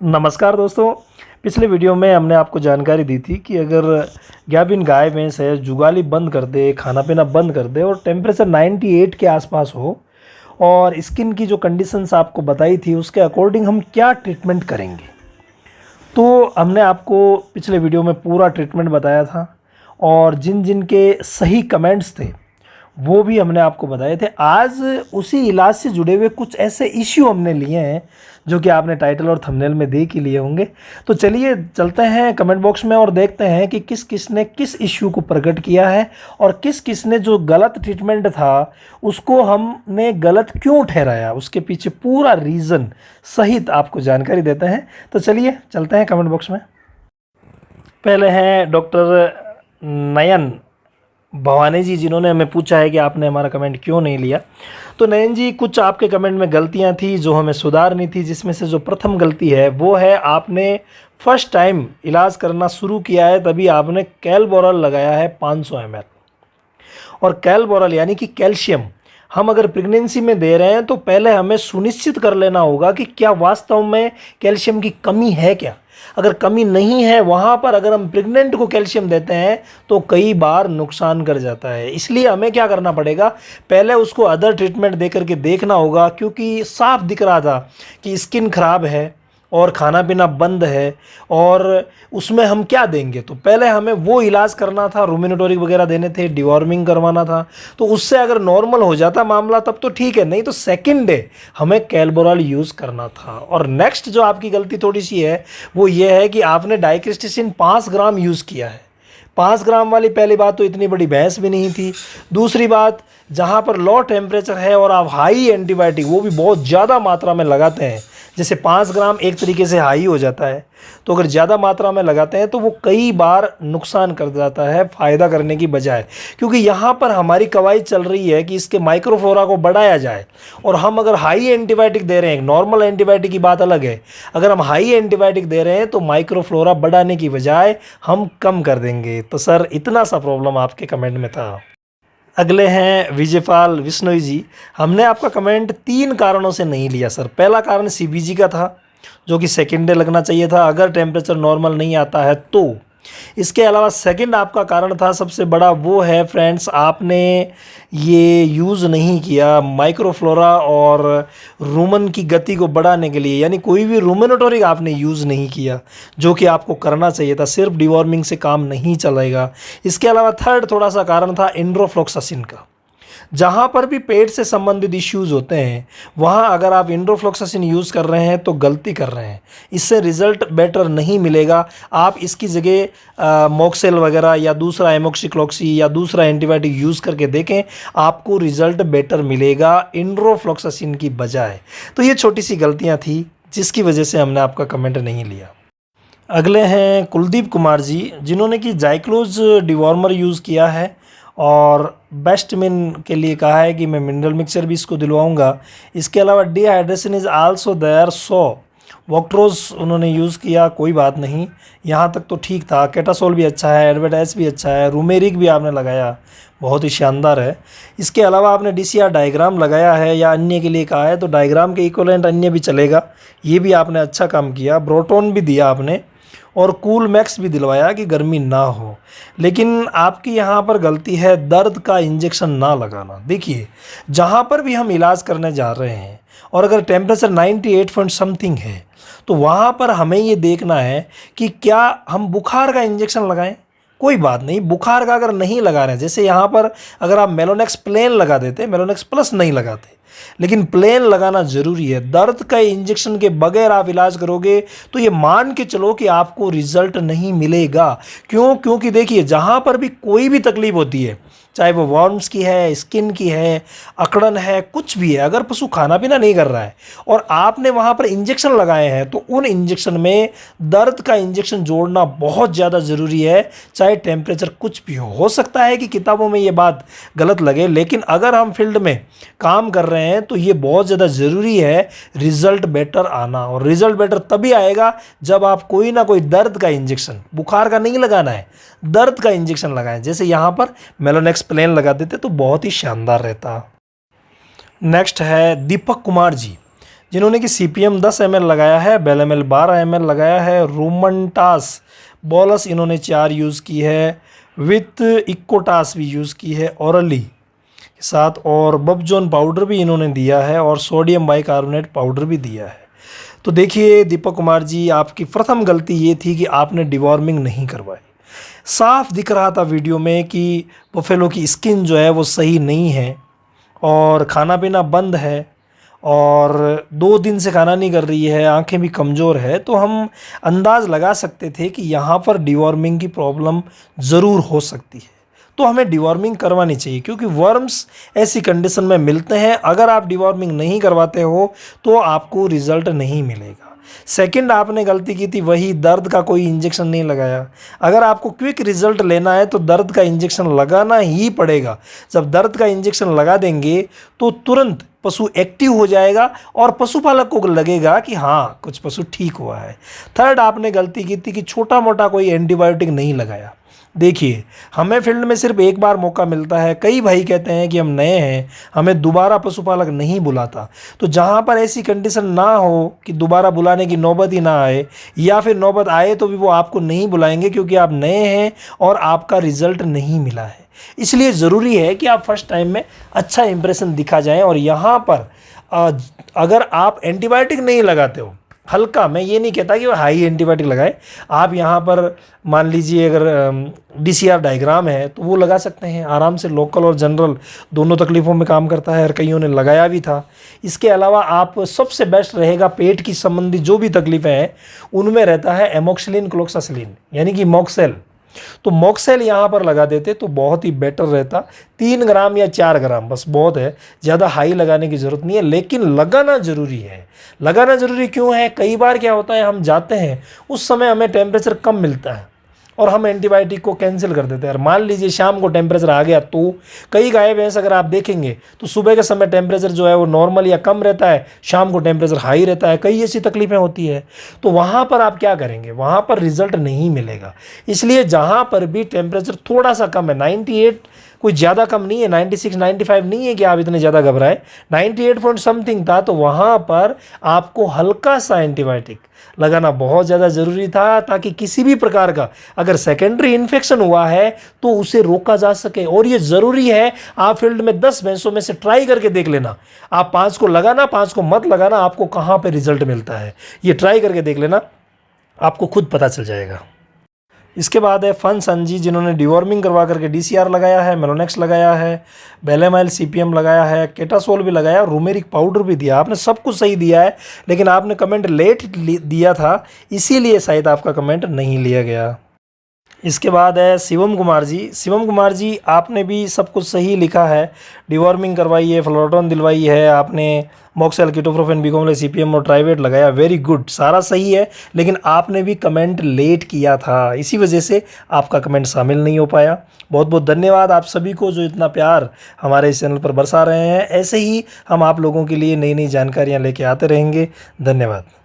नमस्कार दोस्तों। पिछले वीडियो में हमने आपको जानकारी दी थी कि अगर गाभिन गाय भैंस है जुगाली बंद कर दे, खाना पीना बंद कर दे और टेम्परेचर 98 के आसपास हो और स्किन की जो कंडीशंस आपको बताई थी उसके अकॉर्डिंग हम क्या ट्रीटमेंट करेंगे। तो हमने आपको पिछले वीडियो में पूरा ट्रीटमेंट बताया था और जिन जिन के सही कमेंट्स थे वो भी हमने आपको बताए थे। आज उसी इलाज से जुड़े हुए कुछ ऐसे इश्यू हमने लिए हैं जो कि आपने टाइटल और थंबनेल में देख ही लिए होंगे। तो चलिए चलते हैं कमेंट बॉक्स में और देखते हैं कि किस किस ने किस इश्यू को प्रकट किया है और किस किस ने जो गलत ट्रीटमेंट था उसको हमने गलत क्यों ठहराया, उसके पीछे पूरा रीज़न सहित आपको जानकारी देते हैं। तो चलिए चलते हैं कमेंट बॉक्स में। पहले हैं डॉक्टर नयन भवानी जी, जिन्होंने हमें पूछा है कि आपने हमारा कमेंट क्यों नहीं लिया। तो नयन जी, कुछ आपके कमेंट में गलतियां थी जो हमें सुधारनी थी, जिसमें से जो प्रथम गलती है वो है आपने फर्स्ट टाइम इलाज करना शुरू किया है तभी आपने कैलबोरल लगाया है 500 ml। और कैलबोरल यानी कि कैल्शियम हम अगर प्रेगनेंसी में दे रहे हैं तो पहले हमें सुनिश्चित कर लेना होगा कि क्या वास्तव में कैल्शियम की कमी है क्या। अगर कमी नहीं है वहाँ पर अगर हम प्रेग्नेंट को कैल्शियम देते हैं तो कई बार नुकसान कर जाता है। इसलिए हमें क्या करना पड़ेगा, पहले उसको अदर ट्रीटमेंट दे करके देखना होगा, क्योंकि साफ दिख रहा था कि स्किन खराब है और खाना पीना बंद है और उसमें हम क्या देंगे। तो पहले हमें वो इलाज करना था, रूमेटोरिक वगैरह देने थे, डिवॉर्मिंग करवाना था। तो उससे अगर नॉर्मल हो जाता मामला तब तो ठीक है, नहीं तो सेकंड डे हमें कैलबोरॉल यूज़ करना था। और नेक्स्ट जो आपकी गलती थोड़ी सी है वो ये है कि आपने डाइक्रिस्टिसिन 5 ग्राम यूज़ किया है। 5 ग्राम वाली पहली बात तो इतनी बड़ी भैंस भी नहीं थी। दूसरी बात, जहाँ पर लो टेम्परेचर है और आप हाई एंटीबायोटिक वो भी बहुत ज़्यादा मात्रा में लगाते हैं, जैसे 5 ग्राम एक तरीके से हाई हो जाता है, तो अगर ज़्यादा मात्रा में लगाते हैं तो वो कई बार नुकसान कर जाता है फ़ायदा करने की बजाय। क्योंकि यहाँ पर हमारी कवायद चल रही है कि इसके माइक्रोफ्लोरा को बढ़ाया जाए और हम अगर हाई एंटीबायोटिक दे रहे हैं, नॉर्मल एंटीबायोटिक की बात अलग है, अगर हम हाई एंटीबायोटिक दे रहे हैं तो माइक्रोफ्लोरा बढ़ाने की बजाय हम कम कर देंगे। तो सर इतना सा प्रॉब्लम आपके कमेंट में था। अगले हैं विजयपाल विश्नोई जी। हमने आपका कमेंट 3 कारणों से नहीं लिया सर। पहला कारण सीबीजी का था जो कि सेकेंड डे लगना चाहिए था अगर टेम्परेचर नॉर्मल नहीं आता है तो। इसके अलावा सेकंड आपका कारण था सबसे बड़ा, वो है फ्रेंड्स आपने ये यूज़ नहीं किया माइक्रोफ्लोरा और रूमन की गति को बढ़ाने के लिए, यानी कोई भी रूमेनोटोरिक आपने यूज़ नहीं किया जो कि आपको करना चाहिए था। सिर्फ डिवॉर्मिंग से काम नहीं चलेगा। इसके अलावा थर्ड थोड़ा सा कारण था इंड्रोफ्लोक्सासिन का। जहाँ पर भी पेट से संबंधित इश्यूज़ होते हैं वहाँ अगर आप इंड्रोफ्लोक्सासिन यूज़ कर रहे हैं तो गलती कर रहे हैं, इससे रिज़ल्ट बेटर नहीं मिलेगा। आप इसकी जगह मॉक्सेल वगैरह या दूसरा एमोक्सिक्लोक्सी या दूसरा एंटीबायोटिक यूज़ करके देखें, आपको रिज़ल्ट बेटर मिलेगा इंड्रोफ्लोक्सासिन की बजाय। तो ये छोटी सी गलतियाँ थी जिसकी वजह से हमने आपका कमेंट नहीं लिया। अगले हैं कुलदीप कुमार जी, जिन्होंने कि जाइक्लोज डिवॉर्मर यूज़ किया है और बेस्ट मिन के लिए कहा है कि मैं मिनरल मिक्सचर भी इसको दिलवाऊंगा। इसके अलावा डिहाइड्रेशन इज़ आल्सो देयर, सो वॉक्ट्रोज उन्होंने यूज़ किया, कोई बात नहीं, यहाँ तक तो ठीक था। केटासोल भी अच्छा है, एडवर्टाइज भी अच्छा है, रूमेरिक भी आपने लगाया, बहुत ही शानदार है। इसके अलावा आपने DCR डायग्राम लगाया है या अन्य के लिए कहा है तो डायग्राम के इक्वलेंट अन्य भी चलेगा, ये भी आपने अच्छा काम किया। ब्रोटोन भी दिया आपने और कूल मैक्स भी दिलवाया कि गर्मी ना हो। लेकिन आपकी यहाँ पर गलती है दर्द का इंजेक्शन ना लगाना। देखिए जहाँ पर भी हम इलाज करने जा रहे हैं और अगर टेम्परेचर 98 पॉइंट समथिंग है तो वहाँ पर हमें ये देखना है कि क्या हम बुखार का इंजेक्शन लगाएं। कोई बात नहीं, बुखार का अगर नहीं लगा रहे हैं, जैसे यहाँ पर अगर आप मेलोनेक्स प्लेन लगा देते, मेलोनेक्स प्लस नहीं लगाते, लेकिन प्लेन लगाना ज़रूरी है। दर्द का इंजेक्शन के बगैर आप इलाज करोगे तो ये मान के चलो कि आपको रिजल्ट नहीं मिलेगा। क्यों? क्योंकि देखिए जहाँ पर भी कोई भी तकलीफ होती है, चाहे वो वर्म्स की है, स्किन की है, अकड़न है, कुछ भी है, अगर पशु खाना पीना नहीं कर रहा है और आपने वहाँ पर इंजेक्शन लगाए हैं तो उन इंजेक्शन में दर्द का इंजेक्शन जोड़ना बहुत ज़्यादा ज़रूरी है, चाहे टेम्परेचर कुछ भी हो सकता है कि किताबों में ये बात गलत लगे, लेकिन अगर हम फील्ड में काम कर रहे हैं तो ये बहुत ज़्यादा ज़रूरी है रिज़ल्ट बेटर आना। और रिज़ल्ट बेटर तभी आएगा जब आप कोई ना कोई दर्द का इंजेक्शन, बुखार का नहीं लगाना है, दर्द का इंजेक्शन लगाएं। जैसे यहाँ पर मेलोनेक्स प्लेन लगा देते तो बहुत ही शानदार रहता। नेक्स्ट है दीपक कुमार जी, जिन्होंने कि CPM 10 ml लगाया है, बेलेमेल 12 ml लगाया है, रूमनटास बोलस इन्होंने 4 यूज़ की है, विथ इक्कोटास भी यूज़ की है ऑरली के साथ, और बबजोन पाउडर भी इन्होंने दिया है और सोडियम बाइकार्बोनेट पाउडर भी दिया है। तो देखिए दीपक कुमार जी, आपकी प्रथम गलती ये थी कि आपने डिवॉर्मिंग नहीं करवाई। साफ दिख रहा था वीडियो में कि बफेलो की स्किन जो है वो सही नहीं है और खाना पीना बंद है और 2 दिन से खाना नहीं कर रही है, आंखें भी कमज़ोर है। तो हम अंदाज़ लगा सकते थे कि यहाँ पर डिवॉर्मिंग की प्रॉब्लम ज़रूर हो सकती है, तो हमें डिवॉर्मिंग करवानी चाहिए, क्योंकि वर्म्स ऐसी कंडीशन में मिलते हैं। अगर आप डिवॉर्मिंग नहीं करवाते हो तो आपको रिज़ल्ट नहीं मिलेगा। सेकंड आपने गलती की थी वही, दर्द का कोई इंजेक्शन नहीं लगाया। अगर आपको क्विक रिजल्ट लेना है तो दर्द का इंजेक्शन लगाना ही पड़ेगा। जब दर्द का इंजेक्शन लगा देंगे तो तुरंत पशु एक्टिव हो जाएगा और पशुपालक को लगेगा कि हाँ कुछ पशु ठीक हुआ है। थर्ड आपने गलती की थी कि छोटा मोटा कोई एंटीबायोटिक नहीं लगाया। देखिए, हमें फील्ड में सिर्फ एक बार मौका मिलता है। कई भाई कहते हैं कि हम नए हैं, हमें दोबारा पशुपालक नहीं बुलाता। तो जहाँ पर ऐसी कंडीशन ना हो कि दोबारा बुलाने की नौबत ही ना आए, या फिर नौबत आए तो भी वो आपको नहीं बुलाएंगे क्योंकि आप नए हैं और आपका रिजल्ट नहीं मिला है। इसलिए ज़रूरी है कि आप फर्स्ट टाइम में अच्छा इंप्रेशन दिखा जाएँ। और यहाँ पर अगर आप एंटीबायोटिक नहीं लगाते हो, हल्का, मैं ये नहीं कहता कि वो हाई एंटीबायोटिक लगाए, आप यहाँ पर मान लीजिए अगर DCR डायग्राम है तो वो लगा सकते हैं आराम से। लोकल और जनरल दोनों तकलीफ़ों में काम करता है और कईयों ने लगाया भी था। इसके अलावा आप सबसे बेस्ट रहेगा पेट की संबंधी जो भी तकलीफ़ें हैं उनमें रहता है एमोक्सिलिन क्लोक्सासिलिन यानी कि मॉक्सेल। तो मॉक्सेल यहाँ पर लगा देते तो बहुत ही बेटर रहता। 3 ग्राम या 4 ग्राम बस बहुत है, ज़्यादा हाई लगाने की ज़रूरत नहीं है, लेकिन लगाना ज़रूरी है। लगाना ज़रूरी क्यों है? कई बार क्या होता है, हम जाते हैं उस समय हमें टेम्परेचर कम मिलता है और हम एंटीबायोटिक को कैंसिल कर देते हैं। और मान लीजिए शाम को टेम्परेचर आ गया तो कई गाय भैंस अगर आप देखेंगे तो सुबह के समय टेम्परेचर जो है वो नॉर्मल या कम रहता है, शाम को टेम्परेचर हाई रहता है। कई ऐसी तकलीफ़ें होती है, तो वहाँ पर आप क्या करेंगे? वहाँ पर रिजल्ट नहीं मिलेगा। इसलिए जहाँ पर भी टेम्परेचर थोड़ा सा कम है, 98 कोई ज़्यादा कम नहीं है, 96 95 नहीं है कि आप इतने ज़्यादा घबराए, 98 पॉइंट समथिंग था, तो वहाँ पर आपको हल्का सा एंटीबायोटिक लगाना बहुत ज़्यादा ज़रूरी था, ताकि किसी भी प्रकार का अगर सेकेंडरी इन्फेक्शन हुआ है तो उसे रोका जा सके। और ये ज़रूरी है, आप फील्ड में 10 भैंसों में से ट्राई करके देख लेना। आप 5 को लगाना, 5 को मत लगाना, आपको कहाँ पे रिजल्ट मिलता है ये ट्राई करके देख लेना, आपको खुद पता चल जाएगा। इसके बाद है फन सन जी, जिन्होंने डिवॉर्मिंग करवा करके DCR लगाया है, मेलोनेक्स लगाया है, बेलेमाइल CPM लगाया है, केटासोल भी लगाया, रूमेरिक पाउडर भी दिया। आपने सब कुछ सही दिया है, लेकिन आपने कमेंट लेट दिया था, इसीलिए शायद आपका कमेंट नहीं लिया गया। इसके बाद है शिवम कुमार जी। शिवम कुमार जी, आपने भी सब कुछ सही लिखा है, डिवॉर्मिंग करवाई है, फ्लोरोटॉन दिलवाई है, आपने मॉक्सेल, कीटोप्रोफेन, बिकोमले, CPM और ट्राइवेट लगाया, वेरी गुड, सारा सही है। लेकिन आपने भी कमेंट लेट किया था, इसी वजह से आपका कमेंट शामिल नहीं हो पाया। बहुत बहुत धन्यवाद आप सभी को जो इतना प्यार हमारे इस चैनल पर बरसा रहे हैं। ऐसे ही हम आप लोगों के लिए नई नई जानकारियाँ लेके आते रहेंगे। धन्यवाद।